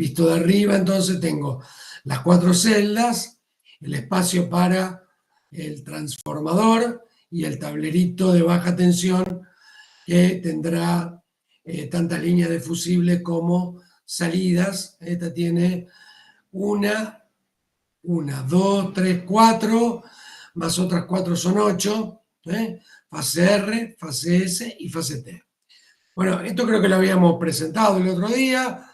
visto de arriba, entonces tengo las 4 celdas, el espacio para el transformador y el tablerito de baja tensión que tendrá tantas líneas de fusible como salidas. Esta tiene una, 2, 3, 4, más otras 4 son 8, fase R, fase S y fase T. Bueno, esto creo que lo habíamos presentado el otro día,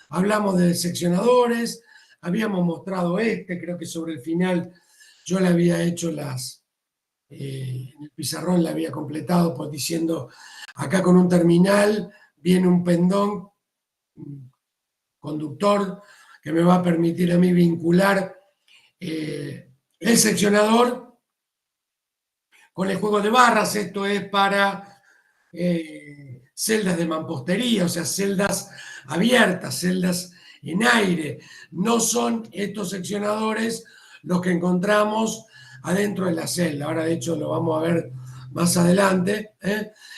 hablamos de seccionadores, habíamos mostrado creo que sobre el final yo le había hecho en el pizarrón le había completado pues diciendo, acá con un terminal viene un pendón conductor que me va a permitir a mí vincular el seccionador con el juego de barras. Esto es para celdas de mampostería, o sea, celdas abiertas, celdas en aire. No son estos seccionadores los que encontramos adentro de la celda. Ahora, de hecho, lo vamos a ver más adelante.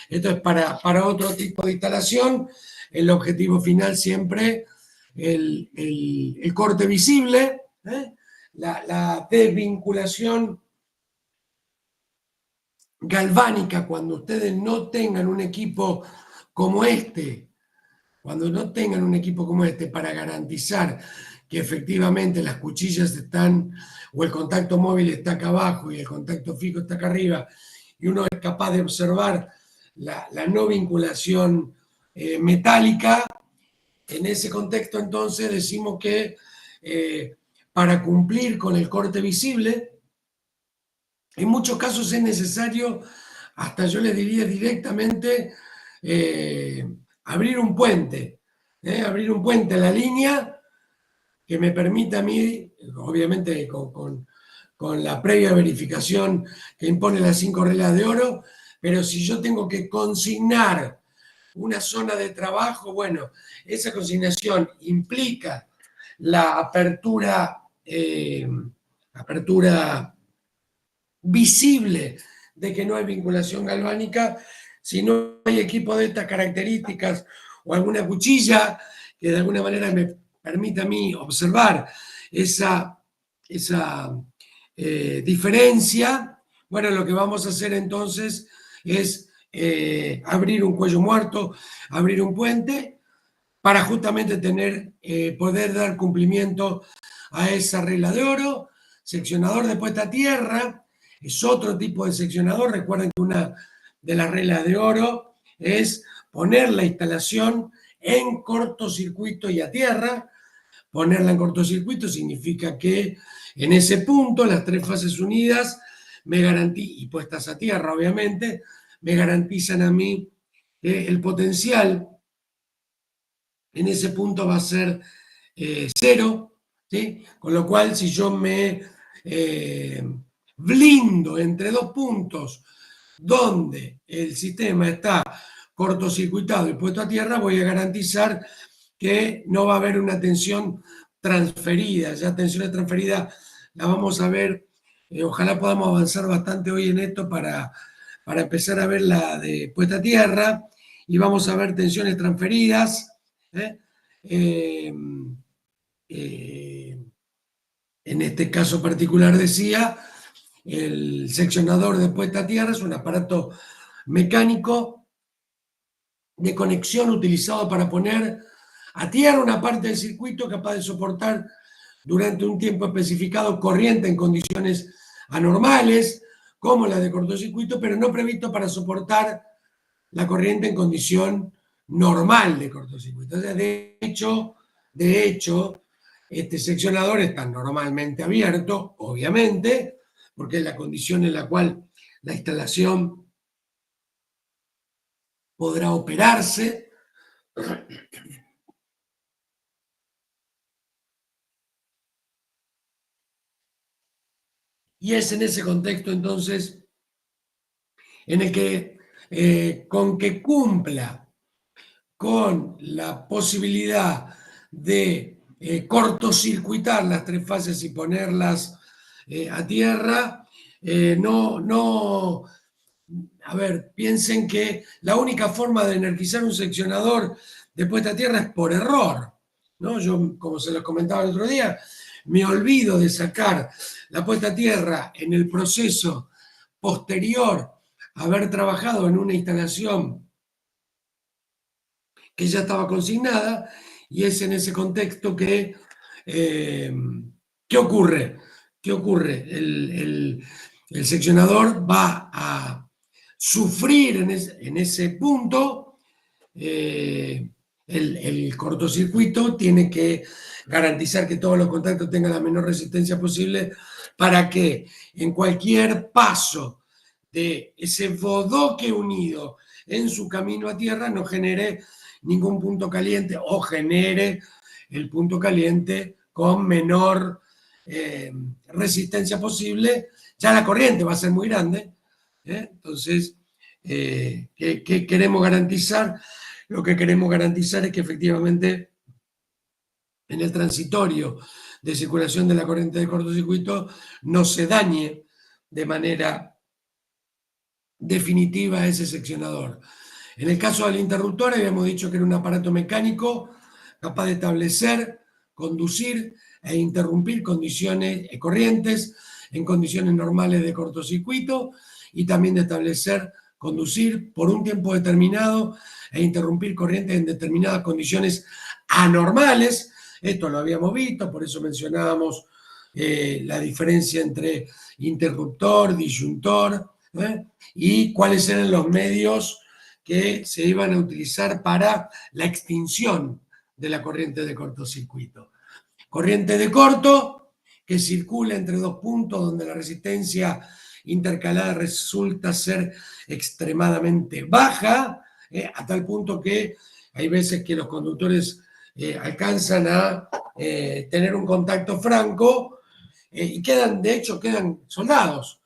Esto es para otro tipo de instalación. El objetivo final siempre el corte visible, la desvinculación galvánica cuando ustedes no tengan un equipo como para garantizar que efectivamente las cuchillas están, o el contacto móvil está acá abajo y el contacto fijo está acá arriba, y uno es capaz de observar la no vinculación metálica. En ese contexto, entonces, decimos que para cumplir con el corte visible, en muchos casos es necesario, hasta yo les diría directamente, abrir un puente a la línea que me permita a mí, obviamente con la previa verificación que impone las 5 reglas de oro, pero si yo tengo que consignar una zona de trabajo, bueno, esa consignación implica la apertura visible de que no hay vinculación galvánica. Si no hay equipo de estas características o alguna cuchilla que de alguna manera me permita a mí observar esa diferencia, bueno, lo que vamos a hacer entonces es abrir un cuello muerto, abrir un puente, para justamente poder dar cumplimiento a esa regla de oro. Seccionador de puesta a tierra es otro tipo de seccionador. Recuerden que una de las reglas de oro es poner la instalación en cortocircuito y a tierra. Ponerla en cortocircuito significa que en ese punto las 3 fases unidas y puestas a tierra, obviamente, me garantizan a mí el potencial en ese punto va a ser 0, ¿sí? Con lo cual, si yo me blindo entre 2 puntos donde el sistema está cortocircuitado y puesto a tierra, voy a garantizar que no va a haber una tensión transferida. Ya tensiones transferidas la vamos a ver, ojalá podamos avanzar bastante hoy en esto para empezar a ver la de puesta a tierra, y vamos a ver tensiones transferidas. En este caso particular decía, el seccionador de puesta a tierra es un aparato mecánico de conexión utilizado para poner a tierra una parte del circuito capaz de soportar durante un tiempo especificado corriente en condiciones anormales, como la de cortocircuito, pero no previsto para soportar la corriente en condición normal de cortocircuito. O sea, de hecho, este seccionador está normalmente abierto, obviamente, porque es la condición en la cual la instalación podrá operarse. Y es en ese contexto, entonces, en el que, con que cumpla con la posibilidad de cortocircuitar las 3 fases y ponerlas a tierra, a ver, piensen que la única forma de energizar un seccionador de puesta a tierra es por error. ¿no? Yo, como se los comentaba el otro día, me olvido de sacar la puesta a tierra en el proceso posterior a haber trabajado en una instalación que ya estaba consignada, y es en ese contexto que, ¿qué ocurre? ¿Qué ocurre? El seccionador va a sufrir en ese punto, el cortocircuito tiene que garantizar que todos los contactos tengan la menor resistencia posible para que en cualquier paso de ese bodoque unido en su camino a tierra no genere ningún punto caliente o genere el punto caliente con menor resistencia posible. Ya la corriente va a ser muy grande, entonces, ¿qué queremos garantizar? Lo que queremos garantizar es que efectivamente en el transitorio de circulación de la corriente de cortocircuito no se dañe de manera definitiva ese seccionador. En el caso del interruptor habíamos dicho que era un aparato mecánico capaz de establecer, conducir e interrumpir condiciones corrientes en condiciones normales de cortocircuito, y también de establecer, conducir por un tiempo determinado e interrumpir corrientes en determinadas condiciones anormales. Esto lo habíamos visto, por eso mencionábamos la diferencia entre interruptor, disyuntor, y cuáles eran los medios que se iban a utilizar para la extinción de la corriente de cortocircuito. Corriente de corto, que circula entre dos puntos donde la resistencia intercalada resulta ser extremadamente baja, a tal punto que hay veces que los conductores alcanzan a tener un contacto franco y quedan, de hecho, quedan soldados,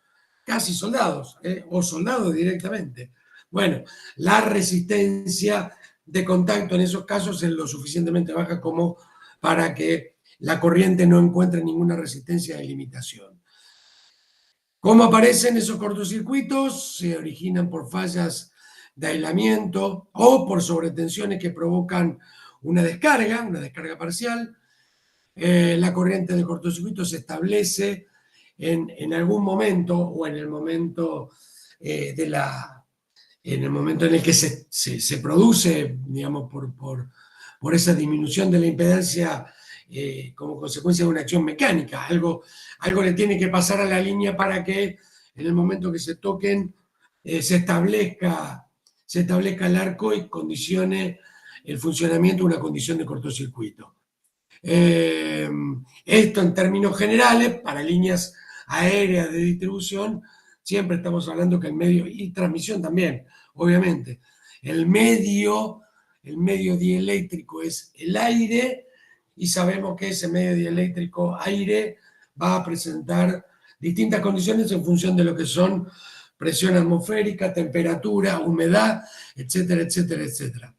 casi soldados, o soldados directamente. Bueno, la resistencia de contacto en esos casos es lo suficientemente baja como para que la corriente no encuentre ninguna resistencia de limitación. ¿Cómo aparecen esos cortocircuitos? Se originan por fallas de aislamiento o por sobretensiones que provocan una descarga parcial. La corriente de cortocircuito se establece en algún momento, o en el momento en el momento en el que se produce, digamos, por esa disminución de la impedancia como consecuencia de una acción mecánica. Algo le tiene que pasar a la línea para que en el momento que se toquen se establezca el arco y condicione el funcionamiento de una condición de cortocircuito. Esto en términos generales, para líneas aéreas de distribución, siempre estamos hablando que el medio, y transmisión también, obviamente, el medio dieléctrico es el aire, y sabemos que ese medio dieléctrico aire va a presentar distintas condiciones en función de lo que son presión atmosférica, temperatura, humedad, etcétera, etcétera, etcétera.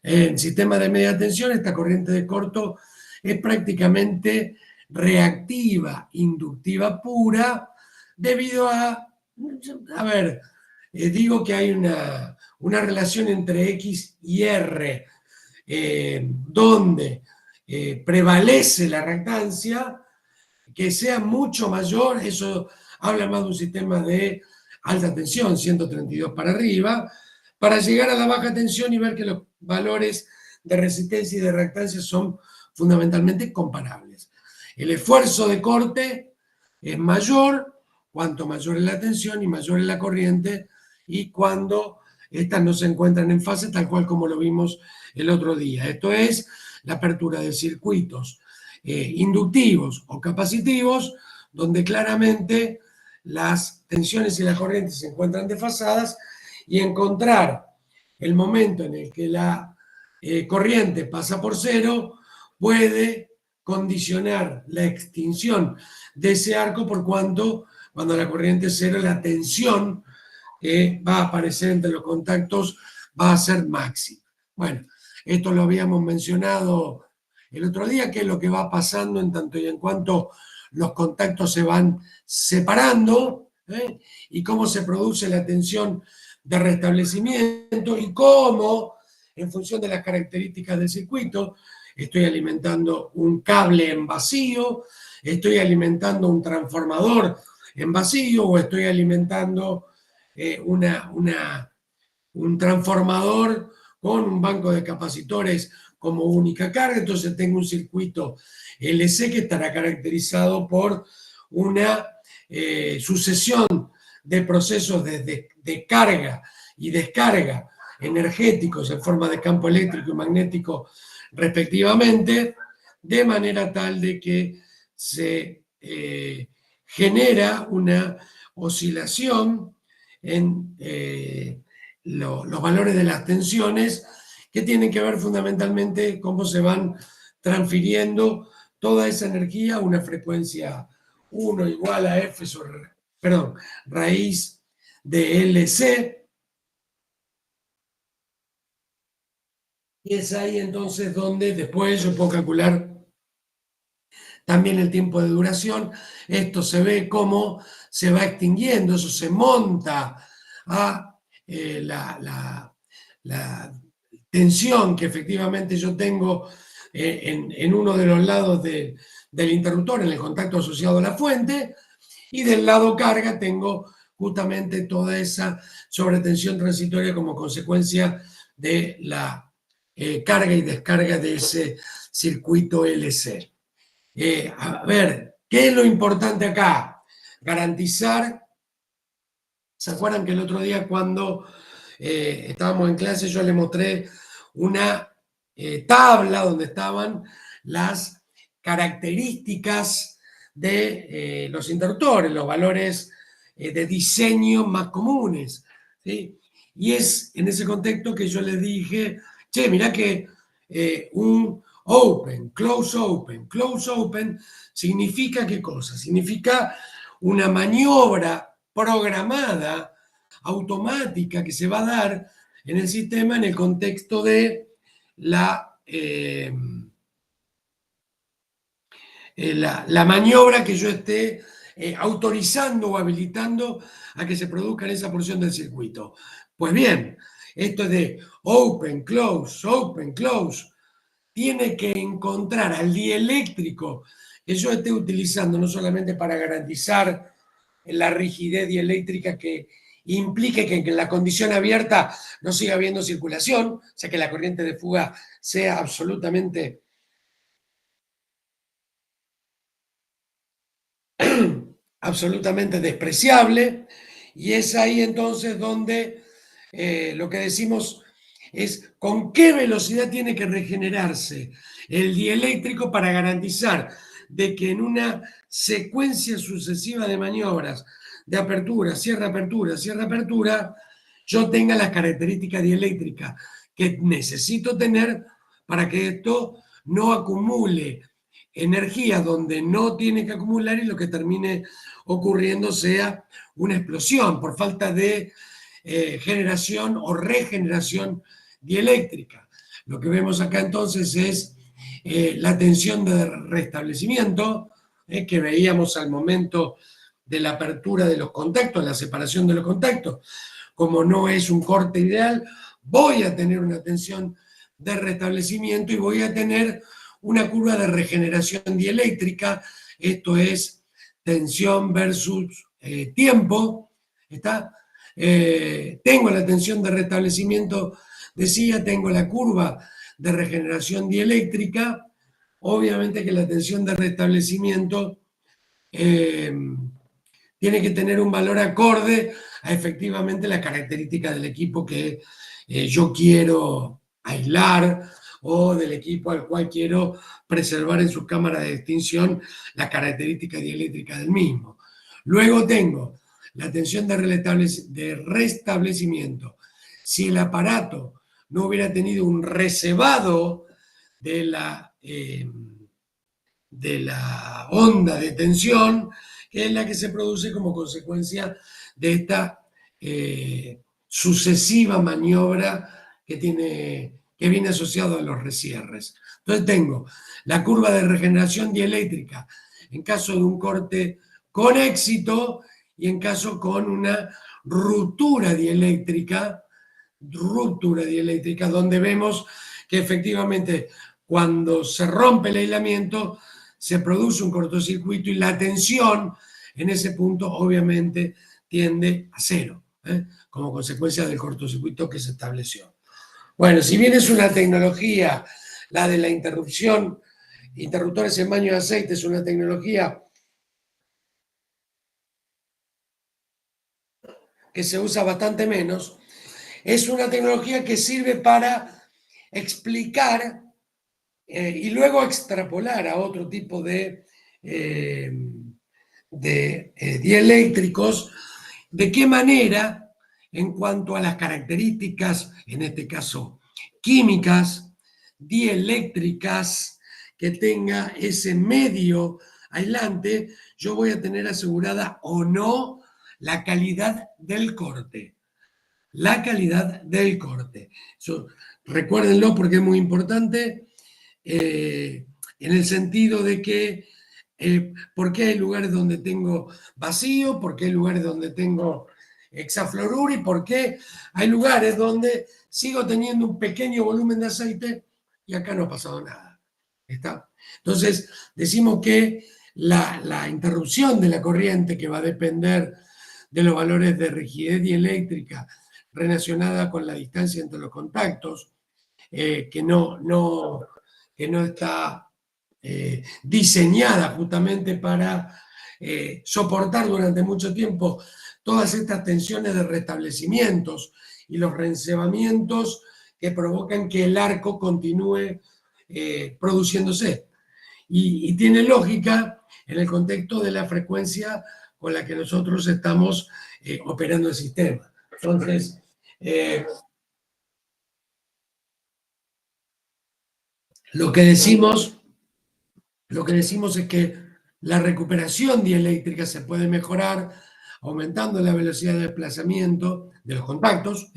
En sistemas de media tensión, esta corriente de corto es prácticamente reactiva, inductiva pura, debido a ver, digo que hay una relación entre X y R, donde prevalece la reactancia, que sea mucho mayor, eso habla más de un sistema de alta tensión, 132 para arriba, para llegar a la baja tensión y ver que los valores de resistencia y de reactancia son fundamentalmente comparables. El esfuerzo de corte es mayor cuanto mayor es la tensión y mayor es la corriente, y cuando estas no se encuentran en fase, tal cual como lo vimos el otro día. Esto es la apertura de circuitos inductivos o capacitivos, donde claramente las tensiones y las corrientes se encuentran desfasadas, y encontrar el momento en el que la corriente pasa por cero puede condicionar la extinción de ese arco, por cuanto cuando la corriente es cero, la tensión que va a aparecer entre los contactos va a ser máxima. Bueno, esto lo habíamos mencionado el otro día, que es lo que va pasando en tanto y en cuanto los contactos se van separando, y cómo se produce la tensión de restablecimiento, y cómo, en función de las características del circuito, estoy alimentando un cable en vacío, estoy alimentando un transformador en vacío o estoy alimentando un transformador con un banco de capacitores como única carga. Entonces tengo un circuito LC que estará caracterizado por una sucesión de procesos de carga y descarga energéticos en forma de campo eléctrico y magnético respectivamente, de manera tal de que se genera una oscilación en los valores de las tensiones que tienen que ver fundamentalmente cómo se van transfiriendo toda esa energía a una frecuencia 1 igual a F sobre, perdón, raíz de LC. Y es ahí entonces donde después yo puedo calcular también el tiempo de duración. Esto se ve cómo se va extinguiendo, eso se monta a la tensión que efectivamente yo tengo en uno de los lados del interruptor, en el contacto asociado a la fuente, y del lado carga tengo justamente toda esa sobretensión transitoria como consecuencia de la carga y descarga de ese circuito LC. A ver, ¿qué es lo importante acá? Garantizar. ¿Se acuerdan que el otro día cuando estábamos en clase yo les mostré una tabla donde estaban las características de los interruptores, los valores de diseño más comunes? ¿Sí? Y es en ese contexto que yo les dije, che, mirá que un close open, significa ¿qué cosa? Significa una maniobra programada, automática, que se va a dar en el sistema en el contexto de la maniobra que yo esté autorizando o habilitando a que se produzca en esa porción del circuito. Pues bien, esto es de open, close, tiene que encontrar al dieléctrico que yo esté utilizando, no solamente para garantizar la rigidez dieléctrica que implique que en la condición abierta no siga habiendo circulación, o sea que la corriente de fuga sea absolutamente despreciable, y es ahí entonces donde lo que decimos es con qué velocidad tiene que regenerarse el dieléctrico para garantizar de que en una secuencia sucesiva de maniobras de apertura, cierre, apertura, yo tenga las características dieléctricas que necesito tener para que esto no acumule energía donde no tiene que acumular y lo que termine ocurriendo sea una explosión por falta de generación o regeneración dieléctrica. Lo que vemos acá entonces es la tensión de restablecimiento que veíamos al momento de la apertura de los contactos, la separación de los contactos. Como no es un corte ideal, voy a tener una tensión de restablecimiento y voy a tener una curva de regeneración dieléctrica. Esto es tensión versus tiempo. ¿Está? Tengo la tensión de restablecimiento, decía, tengo la curva de regeneración dieléctrica. Obviamente que la tensión de restablecimiento tiene que tener un valor acorde a efectivamente la característica del equipo que yo quiero aislar o del equipo al cual quiero preservar en su cámara de extinción la característica dieléctrica del mismo. Luego tengo la tensión de restablecimiento. Si el aparato no hubiera tenido un recebado de la onda de tensión, que es la que se produce como consecuencia de esta sucesiva maniobra que viene asociado a los recierres. Entonces tengo la curva de regeneración dieléctrica en caso de un corte con éxito y en caso con una ruptura dieléctrica, donde vemos que efectivamente cuando se rompe el aislamiento, se produce un cortocircuito y la tensión en ese punto obviamente tiende a cero, como consecuencia del cortocircuito que se estableció. Bueno, si bien es una tecnología, la de la interrupción, interruptores en baño de aceite, es una tecnología que se usa bastante menos, es una tecnología que sirve para explicar y luego extrapolar a otro tipo de dieléctricos, de qué manera, en cuanto a las características, en este caso químicas, dieléctricas, que tenga ese medio aislante, yo voy a tener asegurada o no la calidad del corte. La calidad del corte. Eso, recuérdenlo porque es muy importante, en el sentido de que ¿por qué hay lugares donde tengo vacío? ¿Por qué hay lugares donde tengo hexafluoruro? ¿Y por qué hay lugares donde sigo teniendo un pequeño volumen de aceite y acá no ha pasado nada? ¿Está? Entonces, decimos que la interrupción de la corriente, que va a depender de los valores de rigidez dieléctrica relacionada con la distancia entre los contactos, que no está diseñada justamente para soportar durante mucho tiempo todas estas tensiones de restablecimientos y los reencebamientos que provocan que el arco continúe produciéndose. Y tiene lógica en el contexto de la frecuencia con la que nosotros estamos operando el sistema. Entonces, lo que decimos es que la recuperación dieléctrica se puede mejorar aumentando la velocidad de desplazamiento de los contactos,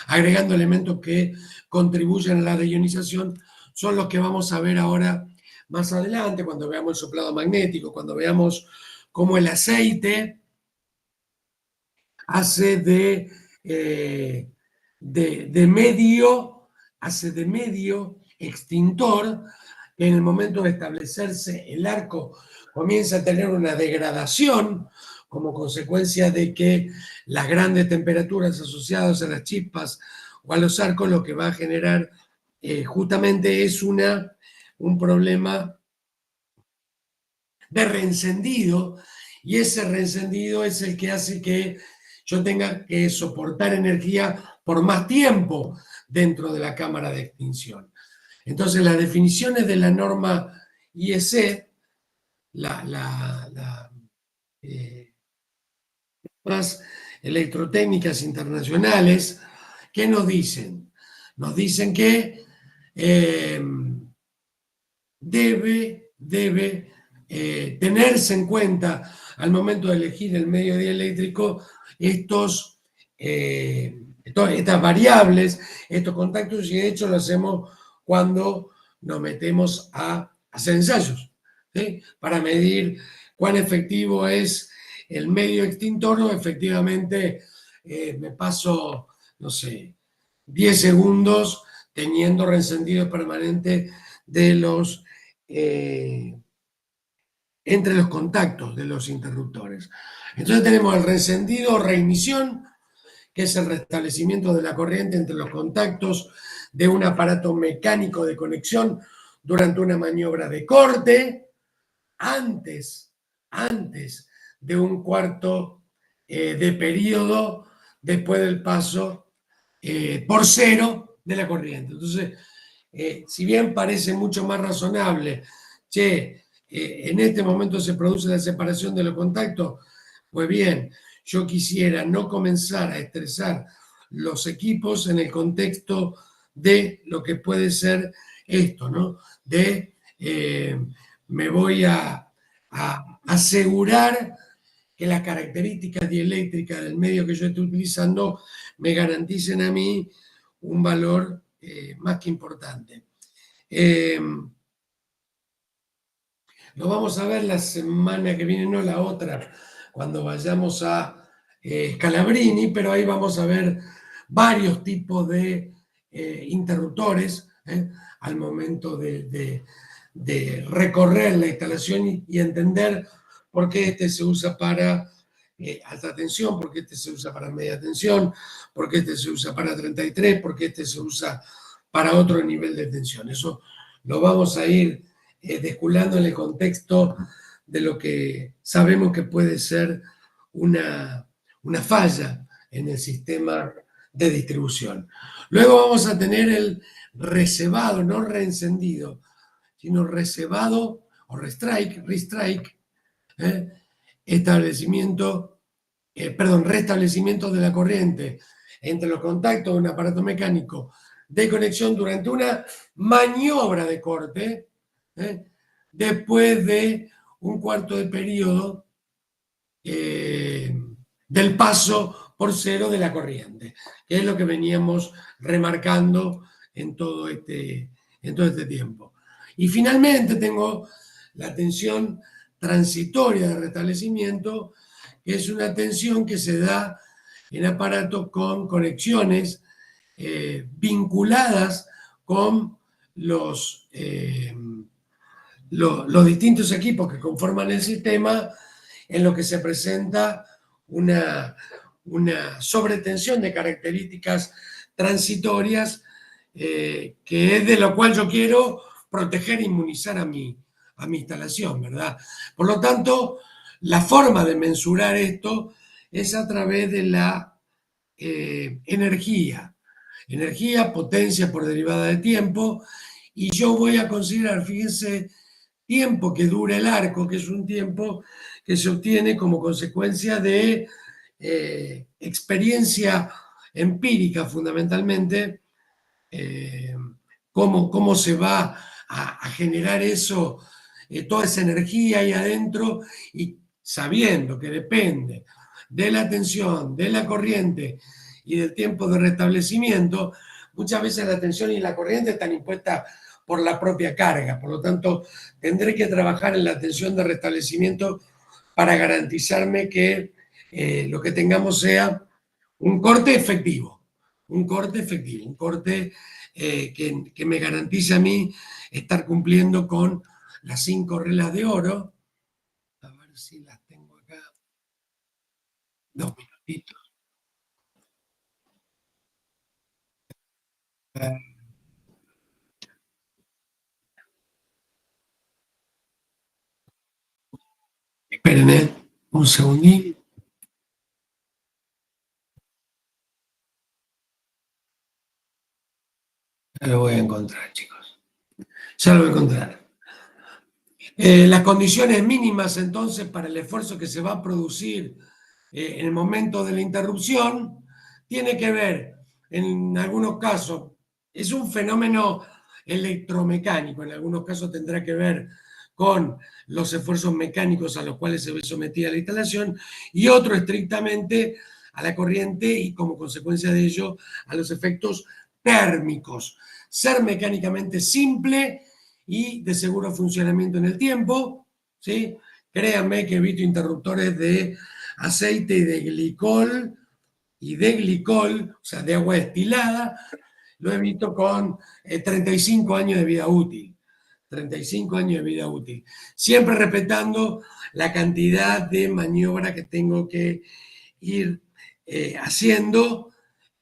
agregando elementos que contribuyen a la reionización. Son los que vamos a ver ahora más adelante, cuando veamos el soplado magnético, cuando veamos cómo el aceite hace de medio extintor, que en el momento de establecerse el arco comienza a tener una degradación como consecuencia de que las grandes temperaturas asociadas a las chispas o a los arcos lo que va a generar justamente es un problema de reencendido, y ese reencendido es el que hace que yo tenga que soportar energía por más tiempo dentro de la cámara de extinción. Entonces, las definiciones de la norma IEC, las electrotécnicas internacionales, ¿qué nos dicen? Nos dicen que debe tenerse en cuenta al momento de elegir el medio dieléctrico estas variables, estos contactos, y de hecho lo hacemos cuando nos metemos a hacer ensayos, ¿sí? Para medir cuán efectivo es el medio extintor. O efectivamente me paso, no sé, 10 segundos teniendo reencendido permanente de los entre los contactos de los interruptores. Entonces tenemos el reencendido o reemisión, que es el restablecimiento de la corriente entre los contactos de un aparato mecánico de conexión durante una maniobra de corte, antes de un cuarto de periodo después del paso por cero de la corriente. Entonces, si bien parece mucho más razonable, en este momento se produce la separación de los contactos, pues bien, yo quisiera no comenzar a estresar los equipos en el contexto de lo que puede ser esto, ¿no? Me voy a asegurar que las características dieléctricas del medio que yo estoy utilizando me garanticen a mí un valor más que importante. Lo vamos a ver la semana que viene, no la otra, cuando vayamos a Scalabrini, pero ahí vamos a ver varios tipos de interruptores al momento de recorrer la instalación y entender por qué este se usa para alta tensión, por qué este se usa para media tensión, por qué este se usa para 33, por qué este se usa para otro nivel de tensión. Eso lo vamos a ir desculando en el contexto de lo que sabemos que puede ser una falla en el sistema de distribución. Luego vamos a tener el recebado, no reencendido, sino recebado o restrike, restablecimiento de la corriente entre los contactos de un aparato mecánico de conexión durante una maniobra de corte, después de un cuarto de periodo del paso por cero de la corriente, que es lo que veníamos remarcando en todo este tiempo. Y finalmente tengo la tensión transitoria de restablecimiento, que es una tensión que se da en aparatos con conexiones vinculadas con los distintos equipos que conforman el sistema, en lo que se presenta una sobretensión de características transitorias, que es de lo cual yo quiero proteger e inmunizar a mi instalación, ¿verdad? Por lo tanto, la forma de mensurar esto es a través de la energía, potencia por derivada de tiempo, y yo voy a considerar, fíjense, tiempo que dura el arco, que es un tiempo que se obtiene como consecuencia de experiencia empírica fundamentalmente, cómo se va a generar eso, toda esa energía ahí adentro, y sabiendo que depende de la tensión, de la corriente y del tiempo de restablecimiento, muchas veces la tensión y la corriente están impuestas por la propia carga. Por lo tanto, tendré que trabajar en la tensión de restablecimiento para garantizarme que lo que tengamos sea un corte efectivo, un corte que me garantice a mí estar cumpliendo con las 5 reglas de oro. A ver si las tengo acá. 2 minutitos. Esperen, un segundín. Ya lo voy a encontrar, chicos. Ya lo voy a encontrar. Las condiciones mínimas entonces para el esfuerzo que se va a producir en el momento de la interrupción tiene que ver, en algunos casos, es un fenómeno electromecánico, en algunos casos tendrá que ver con los esfuerzos mecánicos a los cuales se ve sometida la instalación, y otro estrictamente a la corriente y como consecuencia de ello a los efectos térmicos. Ser mecánicamente simple y de seguro funcionamiento en el tiempo, ¿sí? Créanme que he visto interruptores de aceite y de glicol, o sea, de agua destilada, lo he visto con 35 años de vida útil. 35 años de vida útil. Siempre respetando la cantidad de maniobra que tengo que ir haciendo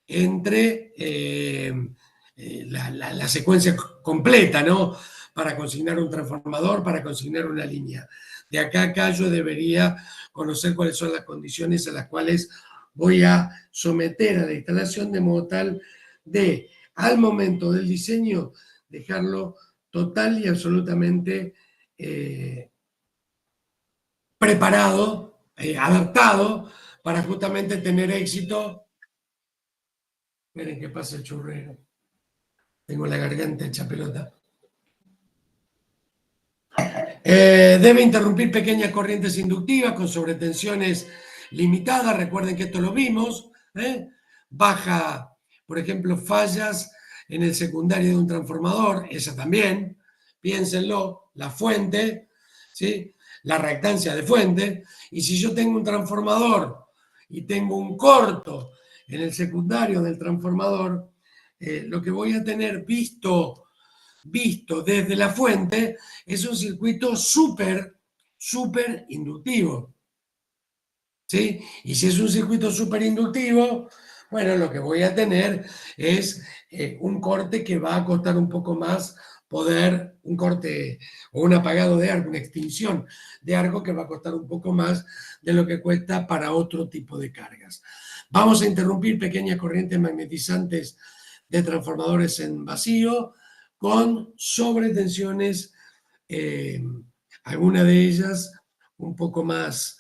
entre la secuencia completa, ¿no? Para consignar un transformador, para consignar una línea. De acá a acá yo debería conocer cuáles son las condiciones a las cuales voy a someter a la instalación, de modo tal de, al momento del diseño, dejarlo total y absolutamente preparado, adaptado, para justamente tener éxito. Miren qué pasa el churrero. Tengo la garganta hecha pelota. Debe interrumpir pequeñas corrientes inductivas con sobretensiones limitadas. Recuerden que esto lo vimos. Baja, por ejemplo, fallas en el secundario de un transformador. Esa también. Piénsenlo. La fuente, ¿sí? La reactancia de fuente. Y si yo tengo un transformador y tengo un corto en el secundario del transformador, lo que voy a tener visto visto desde la fuente, es un circuito súper inductivo. ¿Sí? Y si es un circuito súper inductivo, bueno, lo que voy a tener es un corte que va a costar un poco más poder, un corte o un apagado de arco, una extinción de arco que va a costar un poco más de lo que cuesta para otro tipo de cargas. Vamos a interrumpir pequeñas corrientes magnetizantes de transformadores en vacío con sobretensiones, algunas de ellas un poco más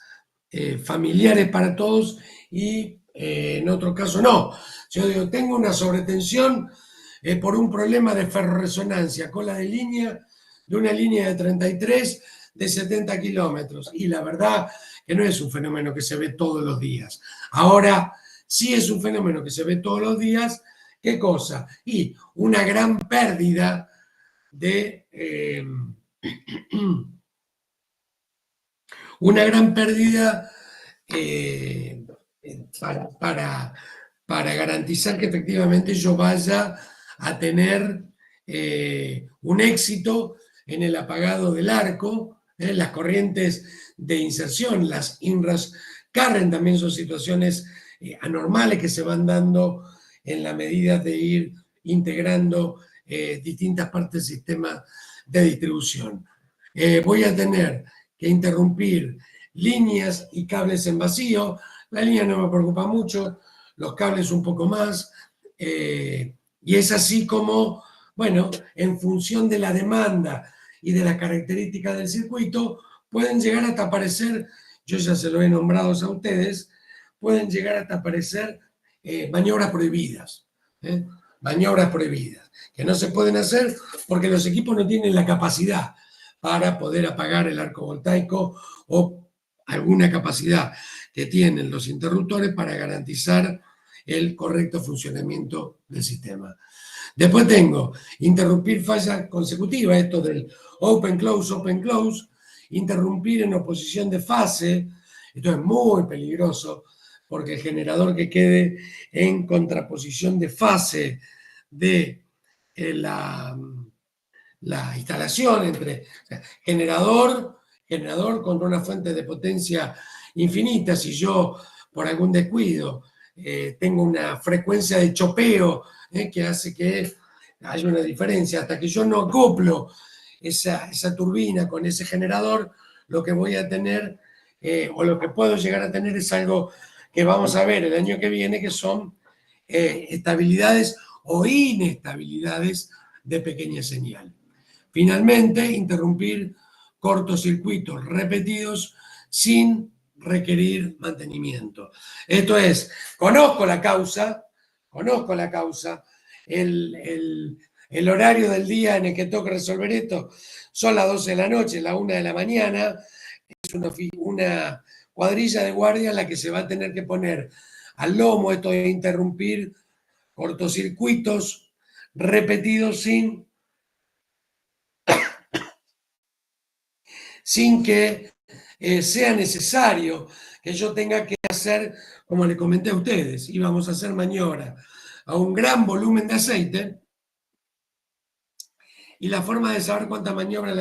familiares para todos y en otro caso no. Yo digo, tengo una sobretensión por un problema de ferrorresonancia, cola de línea de una línea de 33 de 70 kilómetros. Y la verdad que no es un fenómeno que se ve todos los días. Ahora, sí es un fenómeno que se ve todos los días. ¿Qué cosa? Y una gran pérdida de... una gran pérdida eh, para garantizar que efectivamente yo vaya a tener un éxito en el apagado del arco. Las corrientes de inserción, las inrush current, también son situaciones anormales que se van dando en la medida de ir integrando distintas partes del sistema de distribución. Voy a tener que interrumpir líneas y cables en vacío. La línea no me preocupa mucho, los cables un poco más. Y es así como, bueno, en función de la demanda y de las características del circuito, pueden llegar hasta aparecer, yo ya se lo he nombrado a ustedes, pueden llegar hasta aparecer maniobras prohibidas. Maniobras prohibidas, que no se pueden hacer porque los equipos no tienen la capacidad para poder apagar el arco voltaico o alguna capacidad que tienen los interruptores para garantizar el correcto funcionamiento del sistema. Después tengo interrumpir falla consecutiva, esto del open, close, interrumpir en oposición de fase, esto es muy peligroso porque el generador que quede en contraposición de fase de la instalación entre generador contra una fuente de potencia infinita. Si yo, por algún descuido, tengo una frecuencia de chopeo que hace que haya una diferencia, hasta que yo no acoplo esa turbina con ese generador, lo que voy a tener, o lo que puedo llegar a tener, es algo que vamos a ver el año que viene, que son estabilidades o inestabilidades de pequeña señal. Finalmente, interrumpir cortocircuitos repetidos sin requerir mantenimiento. Esto es, conozco la causa, el horario del día en el que toca resolver esto son las 12 de la noche, la 1 de la mañana, es una cuadrilla de guardia en la que se va a tener que poner al lomo esto de interrumpir cortocircuitos repetidos sin que sea necesario que yo tenga que hacer, como le comenté a ustedes, íbamos a hacer maniobra a un gran volumen de aceite, y la forma de saber cuánta maniobra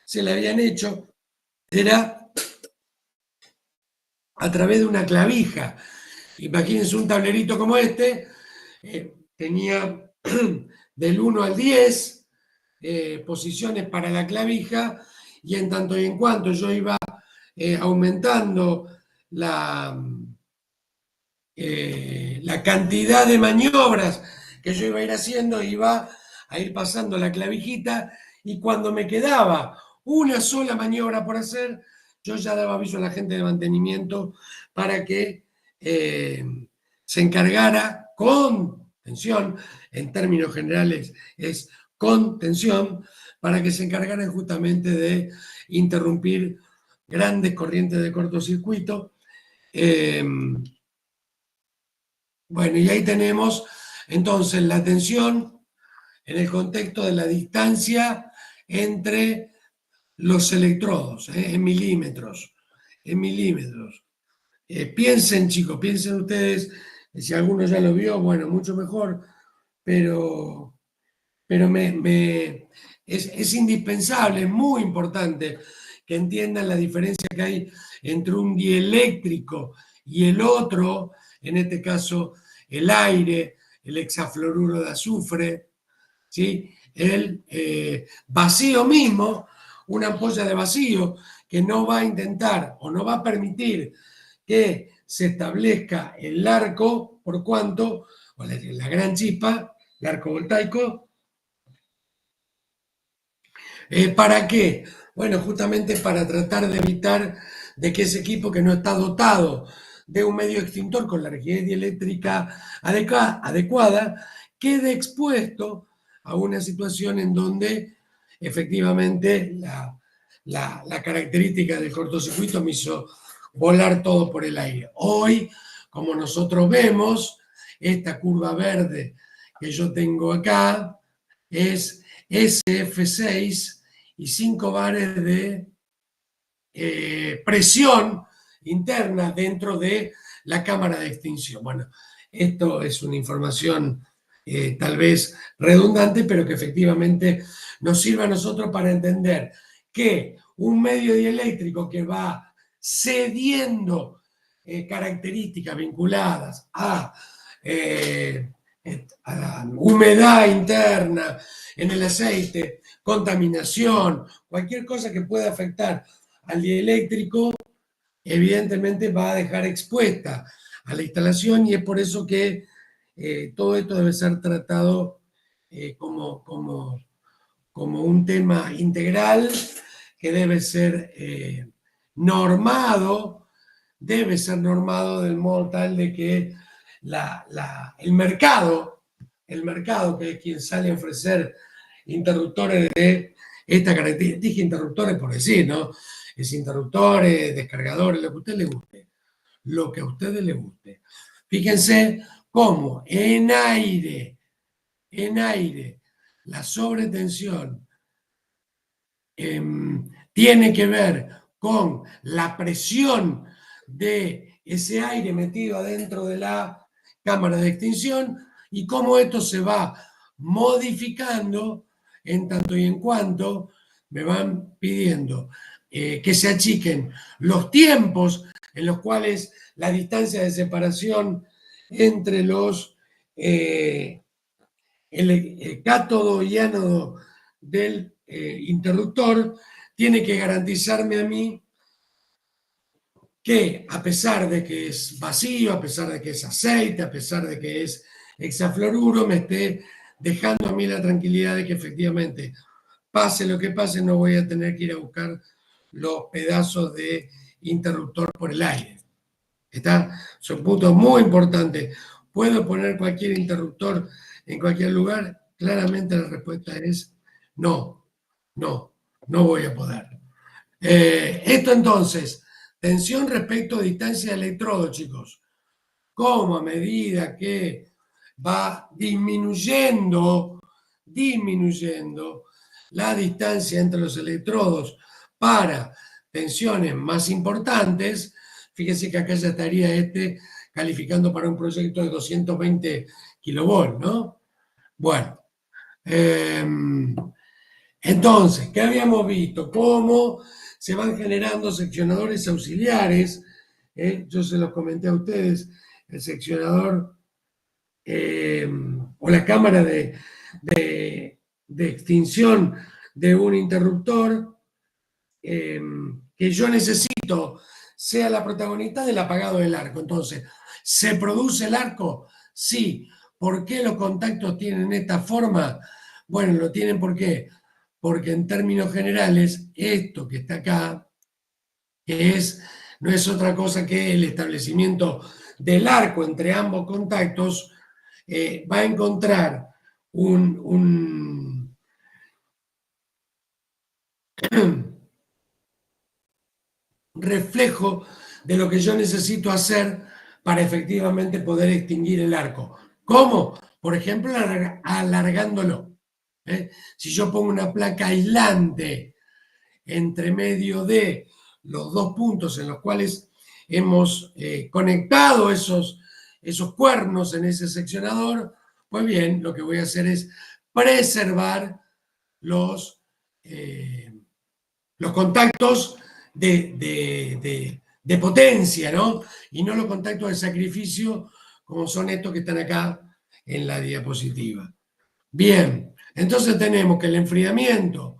se le habían hecho era a través de una clavija. Imagínense un tablerito como este, tenía del 1 al 10 posiciones para la clavija, y en tanto y en cuanto yo iba aumentando la cantidad de maniobras que yo iba a ir haciendo, iba a ir pasando la clavijita, y cuando me quedaba una sola maniobra por hacer, yo ya daba aviso a la gente de mantenimiento para que se encargara con tensión, en términos generales es con tensión, para que se encargaran justamente de interrumpir grandes corrientes de cortocircuito. Bueno, y ahí tenemos entonces la tensión en el contexto de la distancia entre los electrodos, en milímetros. Piensen, chicos, piensen ustedes, si alguno ya lo vio, bueno, mucho mejor, pero pero es indispensable, es muy importante que entiendan la diferencia que hay entre un dieléctrico y el otro, en este caso el aire, el hexafluoruro de azufre, ¿sí? El vacío mismo, una ampolla de vacío que no va a intentar o no va a permitir que se establezca el arco, por cuanto, o la gran chispa, el arco voltaico. ¿Para qué? Bueno, justamente para tratar de evitar de que ese equipo que no está dotado de un medio extintor con la rigidez dieléctrica adecuada quede expuesto a una situación en donde efectivamente la característica del cortocircuito me hizo volar todo por el aire. Hoy, como nosotros vemos, esta curva verde que yo tengo acá es SF6 y 5 bares de presión interna dentro de la cámara de extinción. Bueno, esto es una información tal vez redundante, pero que efectivamente nos sirve a nosotros para entender que un medio dieléctrico que va cediendo características vinculadas a la humedad interna en el aceite, contaminación, cualquier cosa que pueda afectar al dieléctrico, evidentemente va a dejar expuesta a la instalación y es por eso que todo esto debe ser tratado como un tema integral que debe ser normado, del modo tal de que el mercado, que es quien sale a ofrecer interruptores de esta característica, dije interruptores por decir, ¿no? Es interruptores, descargadores, lo que a usted le guste, lo que a ustedes les guste. Fíjense cómo en aire, la sobretensión tiene que ver con la presión de ese aire metido adentro de la cámara de extinción y cómo esto se va modificando en tanto y en cuanto me van pidiendo que se achiquen los tiempos en los cuales la distancia de separación entre los el cátodo y ánodo del interruptor tiene que garantizarme a mí que a pesar de que es vacío, a pesar de que es aceite, a pesar de que es hexafluoruro, me esté dejando a mí la tranquilidad de que efectivamente, pase lo que pase, no voy a tener que ir a buscar los pedazos de interruptor por el aire. ¿Está? Son puntos muy importantes. ¿Puedo poner cualquier interruptor en cualquier lugar? Claramente la respuesta es no, no voy a poder. Esto entonces, tensión respecto a distancia de electrodo, chicos. ¿Cómo a medida que va disminuyendo la distancia entre los electrodos para tensiones más importantes? Fíjense que acá ya estaría calificando para un proyecto de 220 kilovolts, ¿no? Bueno, entonces, ¿qué habíamos visto? Cómo se van generando seccionadores auxiliares. Yo se los comenté a ustedes, el seccionador o la cámara de extinción de un interruptor que yo necesito sea la protagonista del apagado del arco. Entonces, ¿se produce el arco? Sí. ¿Por qué los contactos tienen esta forma? Bueno, lo tienen ¿por qué? Porque en términos generales, esto que está acá, no es otra cosa que el establecimiento del arco entre ambos contactos, va a encontrar un reflejo de lo que yo necesito hacer para efectivamente poder extinguir el arco. ¿Cómo? Por ejemplo, alargándolo. Si yo pongo una placa aislante entre medio de los dos puntos en los cuales hemos conectado esos cuernos en ese seccionador, pues bien, lo que voy a hacer es preservar los contactos de potencia, ¿no? Y no los contactos de sacrificio, como son estos que están acá en la diapositiva. Bien, entonces tenemos que el enfriamiento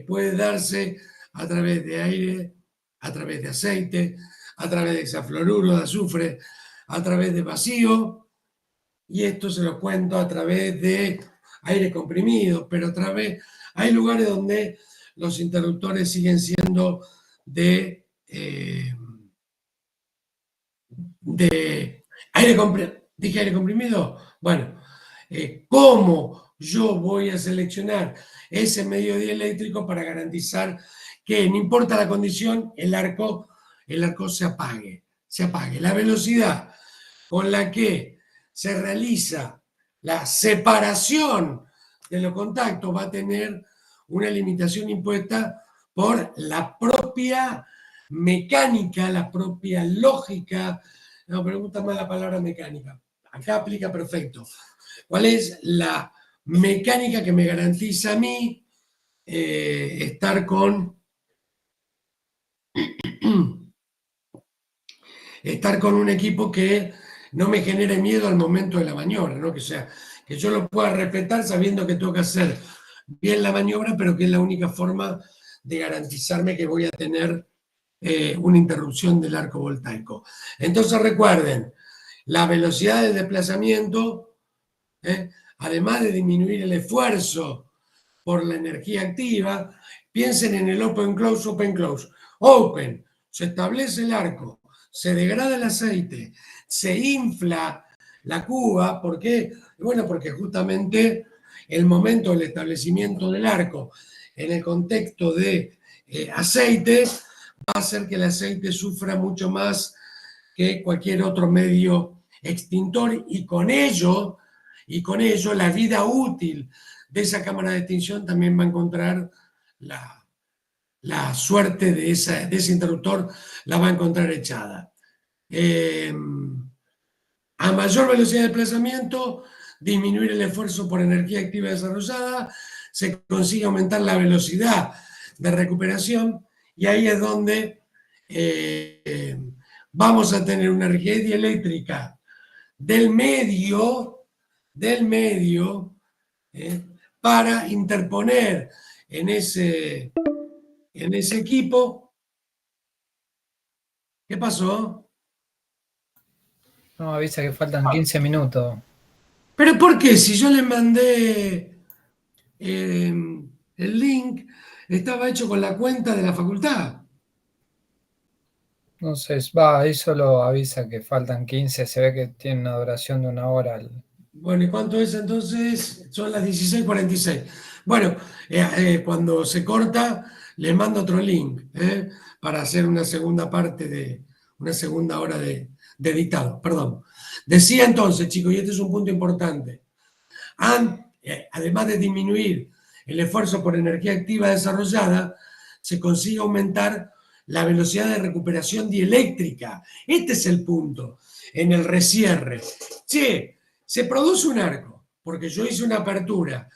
puede darse a través de aire, a través de aceite, a través de hexafluoruro de azufre, a través de vacío, y esto se lo cuento a través de aire comprimido, pero hay lugares donde los interruptores siguen siendo de aire comprimido. ¿Dije aire comprimido? Bueno, ¿cómo yo voy a seleccionar ese medio dieléctrico para garantizar que no importa la condición, el arco se apague? La velocidad con la que se realiza la separación de los contactos va a tener una limitación impuesta por la propia mecánica, la propia lógica. No, pero me gusta más la palabra mecánica. Acá aplica perfecto. ¿Cuál es la mecánica que me garantiza a mí estar con un equipo que no me genere miedo al momento de la maniobra, ¿no? Que yo lo pueda respetar sabiendo que tengo que hacer bien la maniobra, pero que es la única forma de garantizarme que voy a tener una interrupción del arco voltaico. Entonces recuerden, la velocidad de desplazamiento, además de disminuir el esfuerzo por la energía activa, piensen en el open close, open close. Open, se establece el arco, se degrada el aceite, se infla la cuba. ¿Por qué? Bueno, porque justamente el momento del establecimiento del arco en el contexto de aceite va a hacer que el aceite sufra mucho más que cualquier otro medio extintor, y con ello la vida útil de esa cámara de extinción también va a encontrar la suerte de ese interruptor, la va a encontrar echada. A mayor velocidad de desplazamiento, disminuir el esfuerzo por energía activa desarrollada, se consigue aumentar la velocidad de recuperación, y ahí es donde vamos a tener una energía dieléctrica del medio, para interponer en ese equipo. ¿Qué pasó? No, avisa que faltan 15 minutos. ¿Pero por qué? Si yo le mandé el link, estaba hecho con la cuenta de la facultad. No sé, va, ahí solo avisa que faltan 15, se ve que tiene una duración de 1 hora. Bueno, ¿y cuánto es entonces? Son las 16:46. Bueno, cuando se corta, les mando otro link para hacer una segunda parte una segunda hora de dictado. Perdón. Decía entonces, chicos, y este es un punto importante, además de disminuir el esfuerzo por energía activa desarrollada, se consigue aumentar la velocidad de recuperación dieléctrica. Este es el punto en el recierre. Che, se produce un arco porque yo hice una apertura.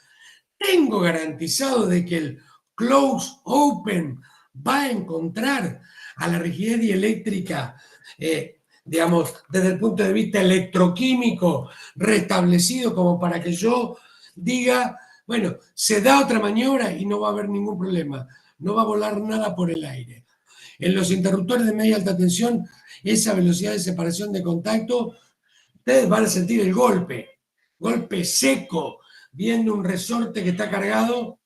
Tengo garantizado de que el close open va a encontrar a la rigidez dieléctrica, digamos, desde el punto de vista electroquímico, restablecido, como para que yo diga, bueno, se da otra maniobra y no va a haber ningún problema, no va a volar nada por el aire. En los interruptores de media alta tensión, esa velocidad de separación de contacto, ustedes van a sentir el golpe seco, viendo un resorte que está cargado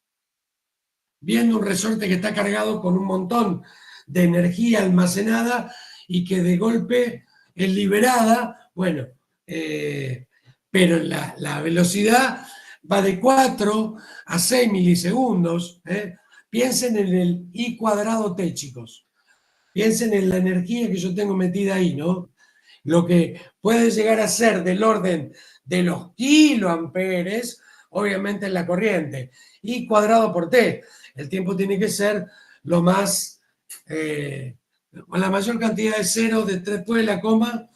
con un montón de energía almacenada y que de golpe es liberada. Bueno, pero la velocidad va de 4 a 6 milisegundos. Piensen en el I cuadrado T, chicos. Piensen en la energía que yo tengo metida ahí, ¿no? Lo que puede llegar a ser del orden de los kiloamperes, obviamente en la corriente, I cuadrado por T. El tiempo tiene que ser lo más, con la mayor cantidad de ceros después de la coma,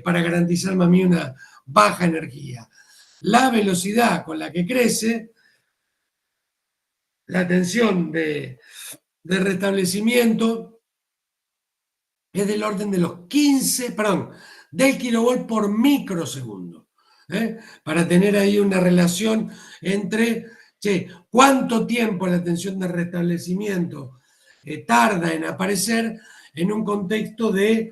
para garantizarme a mí una baja energía. la velocidad con la que crece, la tensión de restablecimiento es del orden de los 15, perdón, del kilovolt por microsegundo. Para tener ahí una relación entre, cuánto tiempo la tensión de restablecimiento tarda en aparecer en un contexto de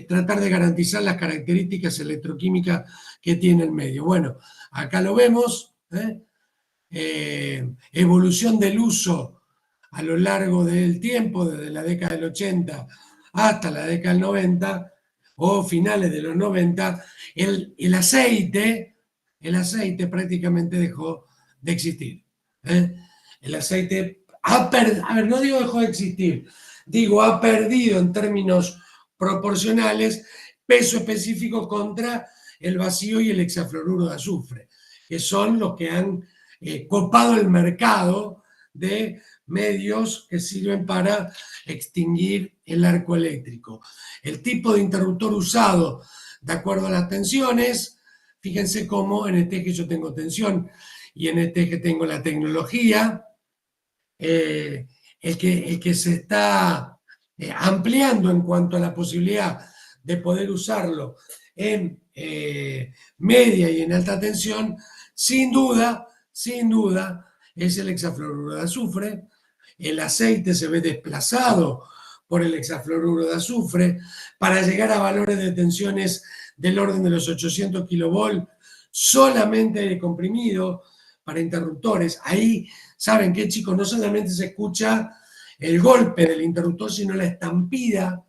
tratar de garantizar las características electroquímicas que tiene el medio. Bueno, acá lo vemos, evolución del uso a lo largo del tiempo, desde la década del 80 hasta la década del 90 o finales de los 90, el aceite prácticamente dejó de existir. El aceite a ver, no digo dejó de existir, digo ha perdido en términos proporcionales peso específico contra el vacío y el hexafluoruro de azufre, que son los que han copado el mercado de medios que sirven para extinguir el arco eléctrico. El tipo de interruptor usado de acuerdo a las tensiones, fíjense cómo en este eje yo tengo tensión y en este eje tengo la tecnología, el que se está ampliando en cuanto a la posibilidad de poder usarlo en media y en alta tensión, sin duda, es el hexafluoruro de azufre. El aceite se ve desplazado por el hexafluoruro de azufre para llegar a valores de tensiones del orden de los 800 kilovolt solamente de comprimido para interruptores. Ahí, ¿saben qué, chicos? No solamente se escucha el golpe del interruptor, sino la estampida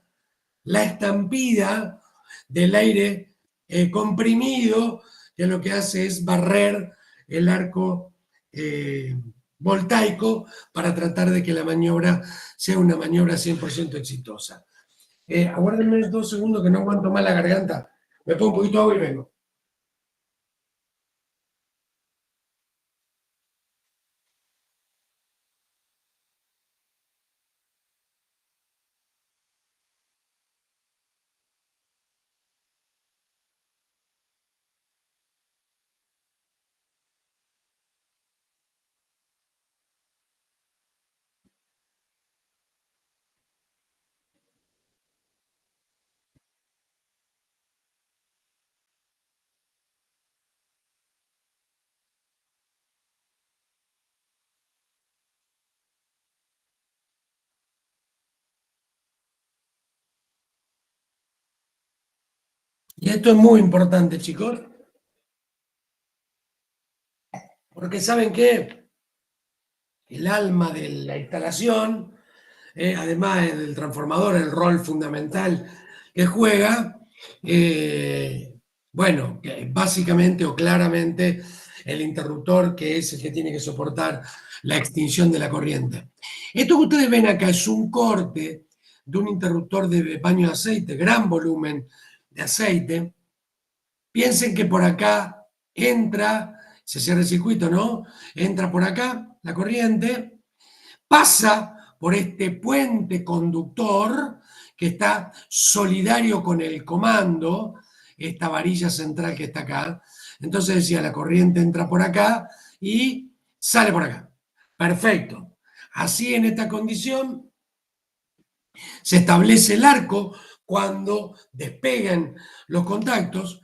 del aire comprimido, que lo que hace es barrer el arco voltaico para tratar de que la maniobra sea una maniobra 100% exitosa. Aguárdenme 2 segundos que no aguanto más la garganta. Me pongo un poquito de agua y vengo. Y esto es muy importante, chicos, porque ¿saben qué? El alma de la instalación, además del transformador, el rol fundamental que juega, bueno, básicamente o claramente el interruptor, que es el que tiene que soportar la extinción de la corriente. Esto que ustedes ven acá es un corte de un interruptor de baño de aceite, gran volumen de aceite. Piensen que por acá entra, se cierra el circuito, ¿no? Entra por acá la corriente, pasa por este puente conductor que está solidario con el comando, esta varilla central que está acá. Entonces decía, la corriente entra por acá y sale por acá. Perfecto. Así en esta condición se establece el arco cuando despegan los contactos.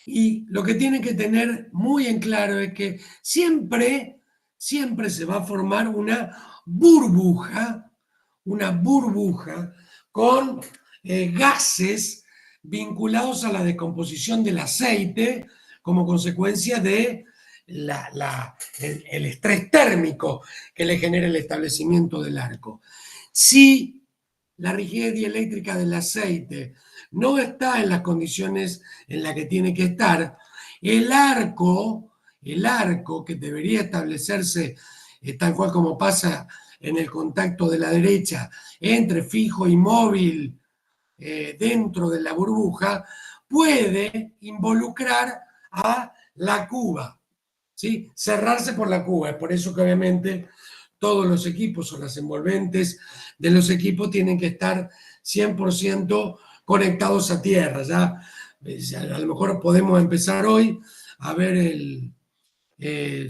Y lo que tienen que tener muy en claro es que siempre se va a formar una burbuja con gases vinculados a la descomposición del aceite como consecuencia de el estrés térmico que le genera el establecimiento del arco. Si la rigidez dieléctrica del aceite no está en las condiciones en las que tiene que estar, el arco que debería establecerse tal cual como pasa en el contacto de la derecha entre fijo y móvil dentro de la burbuja, puede involucrar a la cuba, ¿sí? Cerrarse por la cuba. Es por eso que obviamente todos los equipos o las envolventes de los equipos tienen que estar 100% conectados a tierra. Ya a lo mejor podemos empezar hoy a ver el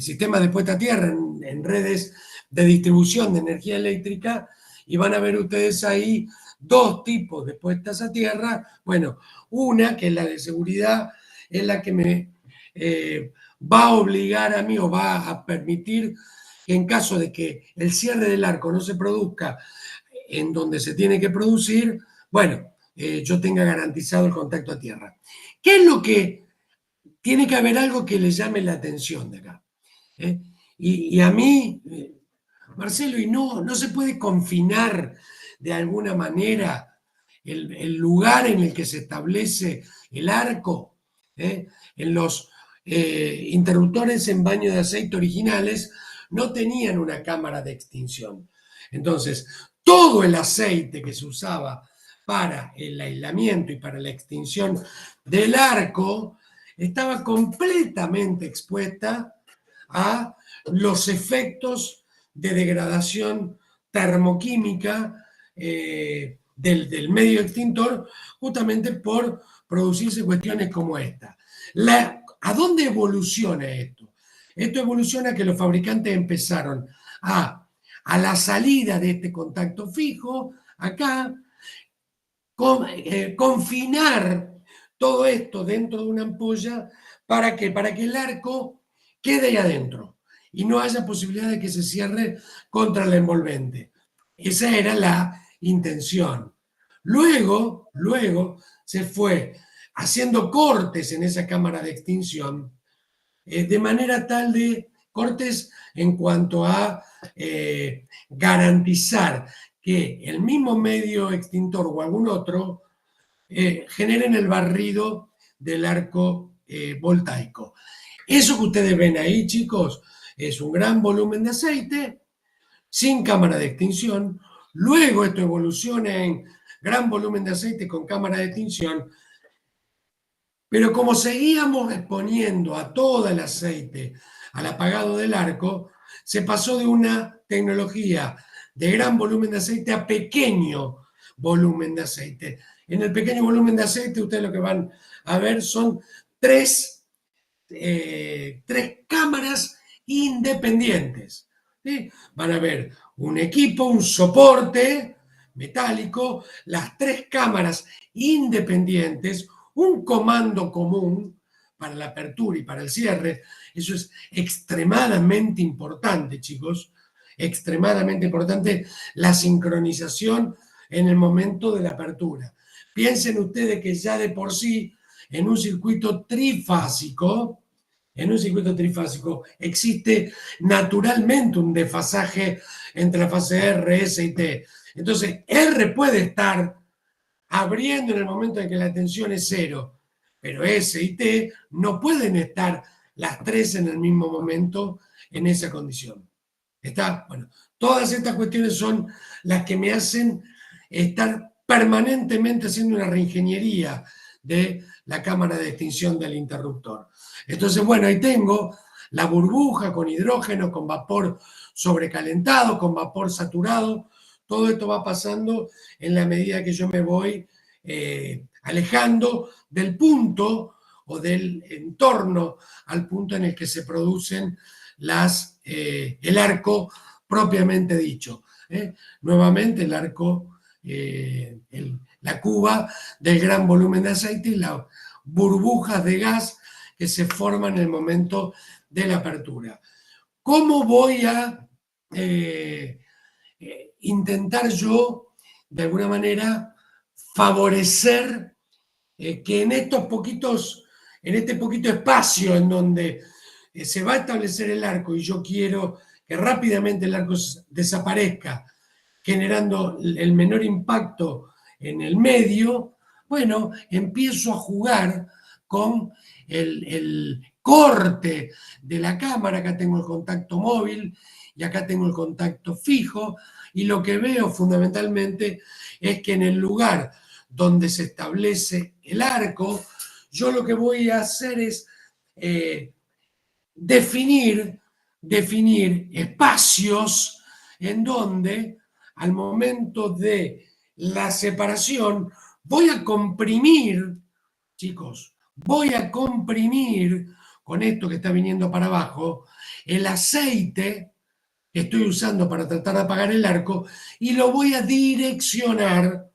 sistema de puesta a tierra en redes de distribución de energía eléctrica y van a ver ustedes ahí dos tipos de puestas a tierra. Bueno, una que es la de seguridad, es la que me va a obligar a mí o va a permitir que en caso de que el cierre del arco no se produzca en donde se tiene que producir, bueno, yo tenga garantizado el contacto a tierra. ¿Qué es lo que tiene que haber algo que le llame la atención de acá? Y a mí, Marcelo, y no se puede confinar de alguna manera el lugar en el que se establece el arco. En los interruptores en baño de aceite originales no tenían una cámara de extinción. Entonces, todo el aceite que se usaba para el aislamiento y para la extinción del arco estaba completamente expuesta a los efectos de degradación termoquímica del medio extintor, justamente por producirse cuestiones como esta. ¿A dónde evoluciona esto? Esto evoluciona que los fabricantes empezaron a la salida de este contacto fijo, acá, confinar todo esto dentro de una ampolla para que el arco quede ahí adentro y no haya posibilidad de que se cierre contra la envolvente. Esa era la intención. Luego se fue haciendo cortes en esa cámara de extinción, de manera tal de cortes en cuanto a garantizar que el mismo medio extintor o algún otro generen el barrido del arco voltaico. Eso que ustedes ven ahí, chicos, es un gran volumen de aceite sin cámara de extinción. Luego esto evoluciona en gran volumen de aceite con cámara de extinción. Pero como seguíamos exponiendo a todo el aceite al apagado del arco, se pasó de una tecnología de gran volumen de aceite a pequeño volumen de aceite. En el pequeño volumen de aceite, ustedes lo que van a ver son tres cámaras independientes. ¿Sí? Van a ver un equipo, un soporte metálico, las tres cámaras independientes, un comando común para la apertura y para el cierre. Eso es extremadamente importante, chicos, extremadamente importante, la sincronización en el momento de la apertura. Piensen ustedes que ya de por sí en un circuito trifásico existe naturalmente un desfasaje entre la fase R, S y T. Entonces, R puede estar abriendo en el momento en que la tensión es cero, pero S y T no pueden estar las tres en el mismo momento en esa condición. ¿Está? Bueno, todas estas cuestiones son las que me hacen estar permanentemente haciendo una reingeniería de la cámara de extinción del interruptor. Entonces, bueno, ahí tengo la burbuja con hidrógeno, con vapor sobrecalentado, con vapor saturado. Todo esto va pasando en la medida que yo me voy alejando del punto o del entorno al punto en el que se producen el arco propiamente dicho. Nuevamente el arco, la cuba del gran volumen de aceite y las burbujas de gas que se forman en el momento de la apertura. ¿Cómo voy a intentar yo, de alguna manera, favorecer que en este poquito espacio en donde se va a establecer el arco y yo quiero que rápidamente el arco desaparezca, generando el menor impacto en el medio, bueno, empiezo a jugar con el corte de la cámara. Acá tengo el contacto móvil y acá tengo el contacto fijo, y lo que veo fundamentalmente es que en el lugar donde se establece el arco, yo lo que voy a hacer es definir espacios en donde al momento de la separación voy a comprimir, chicos, voy a comprimir con esto que está viniendo para abajo, el aceite que estoy usando para tratar de apagar el arco y lo voy a direccionar.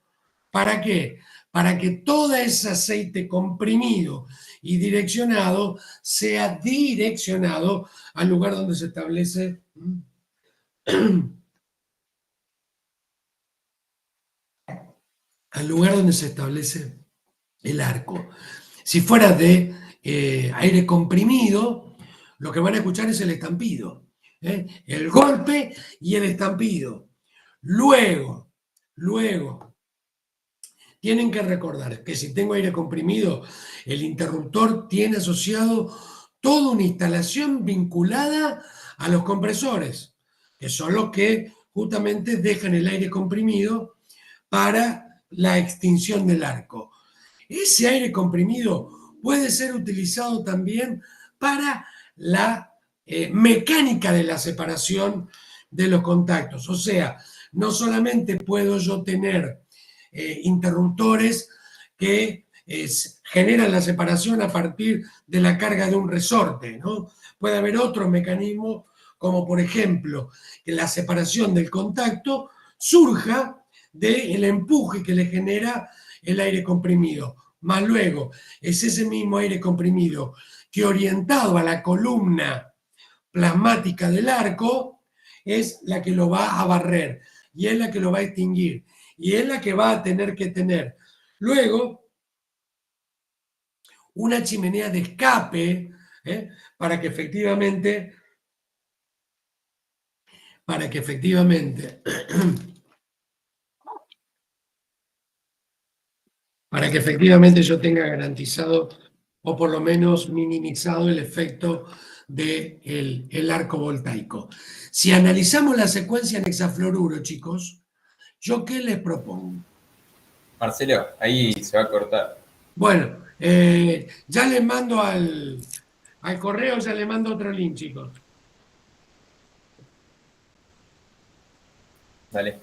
¿Para qué? Para que todo ese aceite comprimido y direccionado sea direccionado al lugar donde se establece al lugar donde se establece el arco. Si fuera de aire comprimido, lo que van a escuchar es el estampido, el golpe y el estampido. Luego, tienen que recordar que si tengo aire comprimido, el interruptor tiene asociado toda una instalación vinculada a los compresores, que son los que justamente dejan el aire comprimido para la extinción del arco. Ese aire comprimido puede ser utilizado también para la mecánica de la separación de los contactos. O sea, no solamente puedo yo tener interruptores que generan la separación a partir de la carga de un resorte, ¿no? Puede haber otro mecanismo, como por ejemplo, que la separación del contacto surja del empuje que le genera el aire comprimido. Más luego, es ese mismo aire comprimido que orientado a la columna plasmática del arco es la que lo va a barrer y es la que lo va a extinguir y es la que va a tener que tener luego una chimenea de escape para que efectivamente yo tenga garantizado o por lo menos minimizado el efecto del arco voltaico. Si analizamos la secuencia en hexafluoruro, chicos, ¿yo qué les propongo? Marcelo, ahí se va a cortar. Bueno, ya les mando al correo, ya les mando otro link, chicos. Dale.